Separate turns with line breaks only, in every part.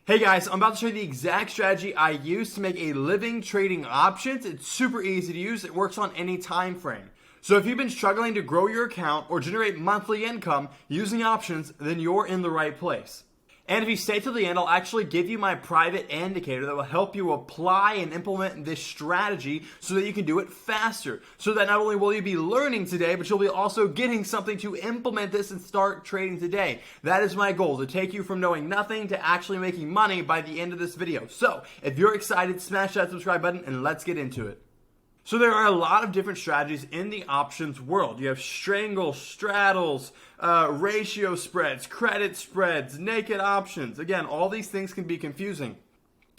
Hey guys, I'm about to show you the exact strategy I use to make a living trading options. It's super easy to use. It works on any time frame. So if you've been struggling to grow your account or generate monthly income using options, then you're in the right place. And if you stay till the end, I'll actually give you my private indicator that will help you apply and implement this strategy so that you can do it faster. So that not only will you be learning today, but you'll be also getting something to implement this and start trading today. That is my goal, to take you from knowing nothing to actually making money by the end of this video. So if you're excited, smash that subscribe button and let's get into it. So there are a lot of different strategies in the options world. You have strangles, straddles, ratio spreads, credit spreads, naked options. Again, all these things can be confusing.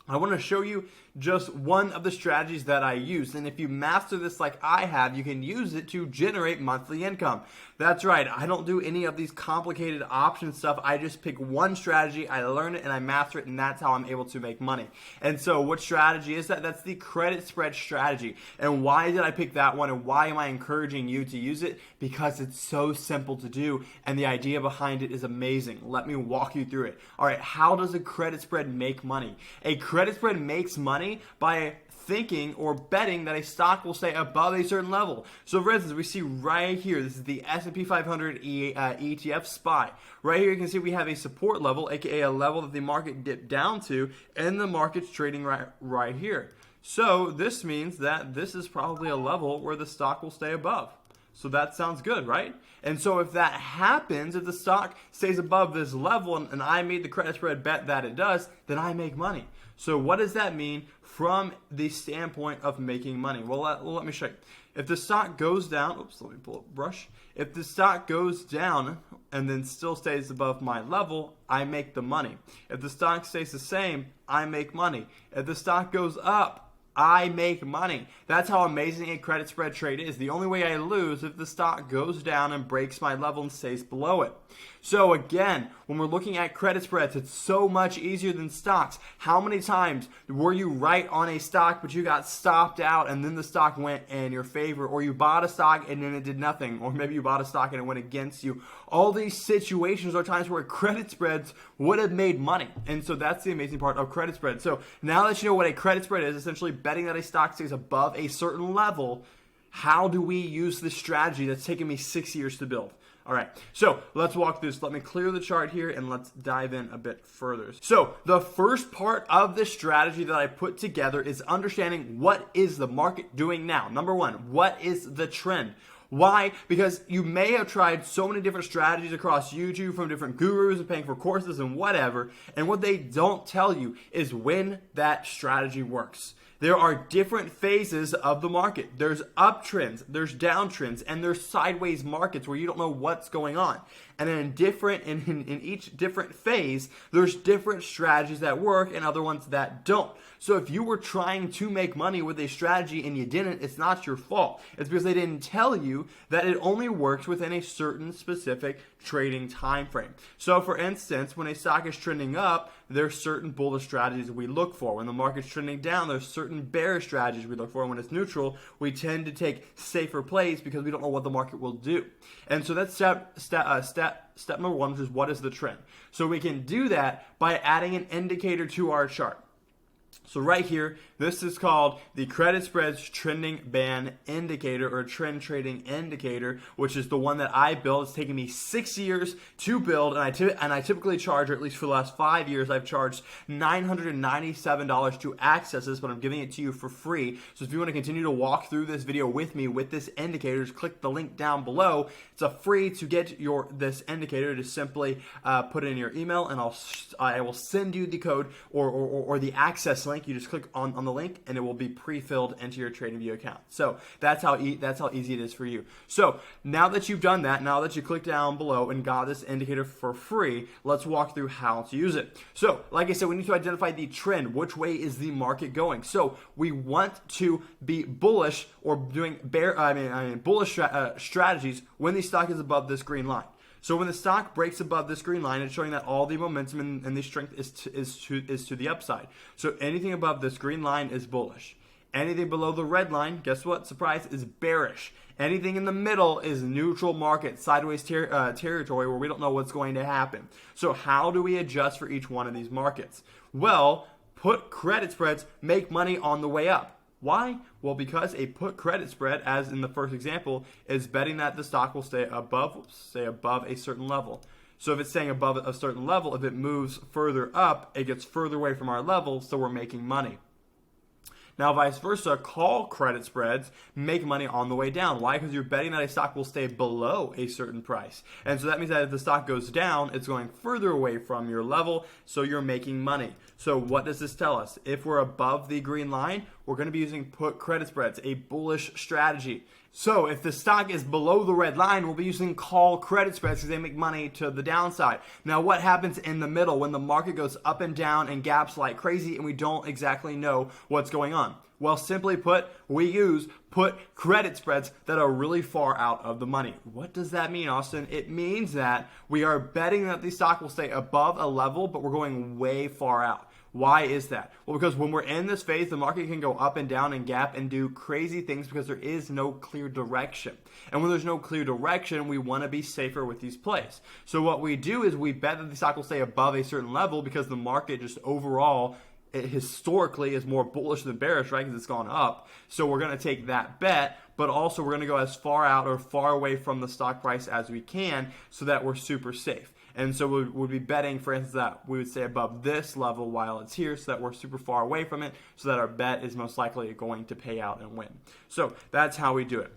I want to show you just one of the strategies that I use. And if you master this like I have, you can use it to generate monthly income. That's right. I don't do any of these complicated option stuff. I just pick one strategy, I learn it, and I master it, and that's how I'm able to make money. And so what strategy is that? That's the credit spread strategy. And why did I pick that one, and why am I encouraging you to use it? Because it's so simple to do, and the idea behind it is amazing. Let me walk you through it. All right, how does a credit spread make money? A credit spread makes money by thinking or betting that a stock will stay above a certain level. So for instance, we see right here, this is the S&P 500 ETF SPY. Right here you can see we have a support level, aka a level that the market dipped down to, and the market's trading right here. So this means that this is probably a level where the stock will stay above. So that sounds good, right? And so if that happens, if the stock stays above this level and I made the credit spread bet that it does, then I make money. So what does that mean from the standpoint of making money? Well, let me show you. If the stock goes down, oops, let me pull up a brush. If the stock goes down and then still stays above my level, I make the money. If the stock stays the same, I make money. If the stock goes up, I make money. That's how amazing a credit spread trade is. The only way I lose if the stock goes down and breaks my level and stays below it. So again, when we're looking at credit spreads, it's so much easier than stocks. How many times were you right on a stock but you got stopped out and then the stock went in your favor, or you bought a stock and then it did nothing, or maybe you bought a stock and it went against you? All these situations are times where credit spreads would have made money. And so that's the amazing part of credit spread. So now that you know what a credit spread is, essentially betting that a stock stays above a certain level, how do we use this strategy that's taken me 6 years to build? All right, so let's walk through this. Let me clear the chart here and let's dive in a bit further. So the first part of this strategy that I put together is understanding what is the market doing now. Number one, what is the trend? Why? Because you may have tried so many different strategies across YouTube from different gurus and paying for courses and whatever, and what they don't tell you is when that strategy works. There are different phases of the market. There's uptrends, there's downtrends, and there's sideways markets where you don't know what's going on. And then in each different phase, there's different strategies that work and other ones that don't. So if you were trying to make money with a strategy and you didn't, it's not your fault. It's because they didn't tell you that it only works within a certain specific trading time frame. So for instance, when a stock is trending up, there's certain bullish strategies we look for. When the market's trending down, there's certain bearish strategies we look for. And when it's neutral, we tend to take safer plays because we don't know what the market will do. And so that's step number one, which is what is the trend. So we can do that by adding an indicator to our chart. So right here, this is called the credit spreads trending band indicator, or trend trading indicator, which is the one that I built. It's taken me 6 years to build, and I typically charge, or at least for the last 5 years, I've charged $997 to access this, but I'm giving it to you for free. So if you want to continue to walk through this video with me with this indicator, just click the link down below. It's a free to get this indicator. Just simply put it in your email, and I will send you the code or the access link. You just click on the link and it will be pre-filled into your TradingView account. So that's how easy it is for you. So now that you've done that, now that you click down below and got this indicator for free, let's walk through how to use it. So like I said, we need to identify the trend. Which way is the market going? So we want to be bullish or doing bullish strategies when the stock is above this green line. So when the stock breaks above this green line, it's showing that all the momentum and the strength is to the upside. So anything above this green line is bullish. Anything below the red line, guess what? Surprise, is bearish. Anything in the middle is neutral market, sideways territory where we don't know what's going to happen. So how do we adjust for each one of these markets? Well, put credit spreads make money on the way up. Why? Well, because a put credit spread, as in the first example, is betting that the stock will stay above a certain level. So if it's staying above a certain level, if it moves further up, it gets further away from our level, so we're making money. Now, vice versa, call credit spreads make money on the way down. Why? Because you're betting that a stock will stay below a certain price. And so that means that if the stock goes down, it's going further away from your level, so you're making money. So what does this tell us? If we're above the green line, we're going to be using put credit spreads, a bullish strategy. So if the stock is below the red line, we'll be using call credit spreads because they make money to the downside. Now, what happens in the middle when the market goes up and down and gaps like crazy and we don't exactly know what's going on? Well, simply put, we use put credit spreads that are really far out of the money. What does that mean, Austin? It means that we are betting that the stock will stay above a level, but we're going way far out. Why is that? Well, because when we're in this phase, the market can go up and down and gap and do crazy things because there is no clear direction. And when there's no clear direction, we want to be safer with these plays. So what we do is we bet that the stock will stay above a certain level because the market just overall historically is more bullish than bearish, right? Because it's gone up. So we're going to take that bet, but also we're going to go as far out or far away from the stock price as we can so that we're super safe. And so we would be betting, for instance, that we would stay above this level while it's here so that we're super far away from it so that our bet is most likely going to pay out and win. So that's how we do it.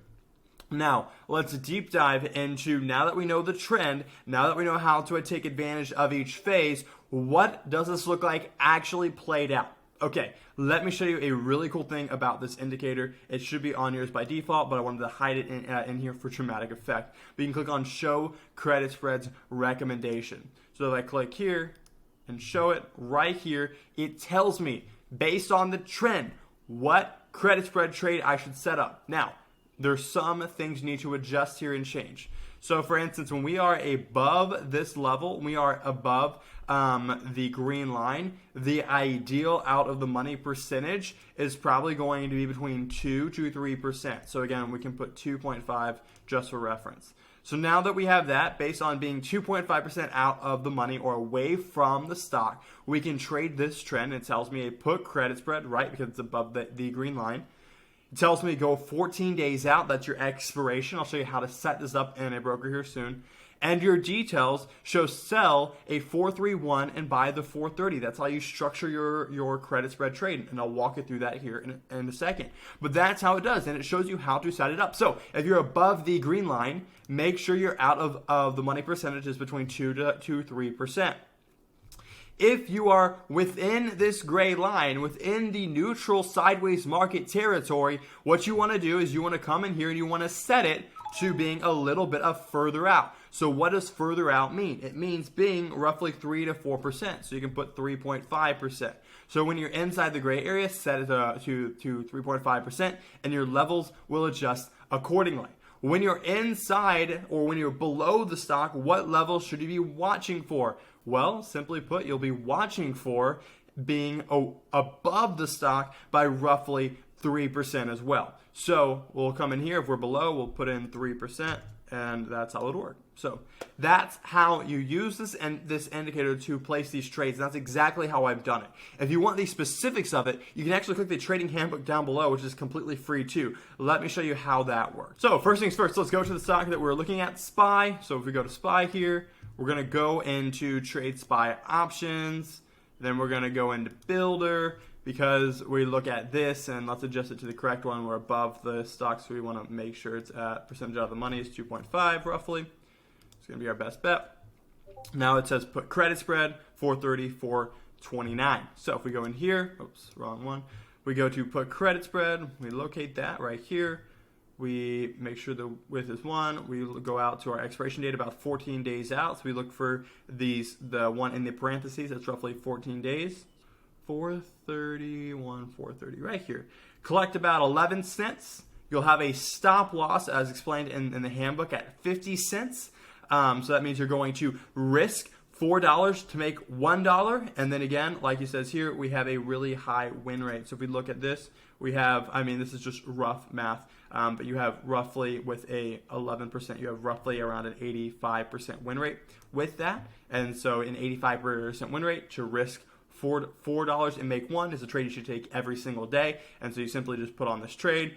Now, let's deep dive into, now that we know the trend, now that we know how to take advantage of each phase, what does this look like actually played out? Okay, let me show you a really cool thing about this indicator. It should be on yours by default, but I wanted to hide it in here for dramatic effect. But you can click on Show Credit Spreads Recommendation. So if I click here and show it right here, it tells me, based on the trend, what credit spread trade I should set up. Now, there's some things you need to adjust here and change. So for instance, when we are above this level, we are above the green line, the ideal out of the money percentage is probably going to be between 2 to 3%. So again, we can put 2.5 just for reference. So now that we have that, based on being 2.5% out of the money or away from the stock, we can trade this trend. It tells me a put credit spread, right, because it's above the green line. It tells me to go 14 days out. That's your expiration. I'll show you how to set this up in a broker here soon. And your details show sell a 431 and buy the 430. That's how you structure your credit spread trade. And I'll walk you through that here in a second. But that's how it does. And it shows you how to set it up. So if you're above the green line, make sure you're out of the money percentages between 2 to 3%. If you are within this gray line, within the neutral sideways market territory, what you want to do is you want to come in here and you want to set it to being a little bit of further out. So what does further out mean? It means being roughly 3 to 4%. So you can put 3.5%. So when you're inside the gray area, set it to 3.5% and your levels will adjust accordingly. When you're inside or when you're below the stock, what level should you be watching for? Well, simply put, you'll be watching for being above the stock by roughly 3% as well. So we'll come in here. If we're below, we'll put in 3%, and that's how it works. So that's how you use this indicator to place these trades. And that's exactly how I've done it. If you want the specifics of it, you can actually click the trading handbook down below, which is completely free too. Let me show you how that works. So first things first, let's go to the stock that we're looking at, SPY. So if we go to SPY here, we're going to go into Trade SPY options. Then we're going to go into Builder because we look at this, and let's adjust it to the correct one. We're above the stock, so we want to make sure it's at percentage out of the money is 2.5 roughly. It's going to be our best bet. Now it says put credit spread 430, 429. So if we go in here, oops, wrong one. We go to put credit spread. We locate that right here. We make sure the width is 1. We go out to our expiration date about 14 days out. So we look for the one in the parentheses. That's roughly 14 days. 431, 430 right here. Collect about 11 cents. You'll have a stop loss as explained in the handbook at 50 cents. So that means you're going to risk $4 to make $1. And then again, like he says here, we have a really high win rate. So if we look at this, we have, I mean, this is just rough math, but you have roughly with a 11%, you have roughly around an 85% win rate with that. And so an 85% win rate to risk $4 and make one is a trade you should take every single day. And so you simply just put on this trade,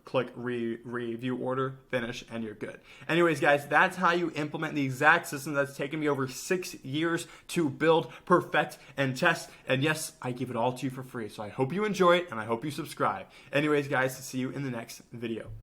click review order, finish, and you're good. Anyways, guys, that's how you implement the exact system that's taken me over 6 years to build, perfect, and test. And yes, I give it all to you for free. So I hope you enjoy it and I hope you subscribe. Anyways, guys, see you in the next video.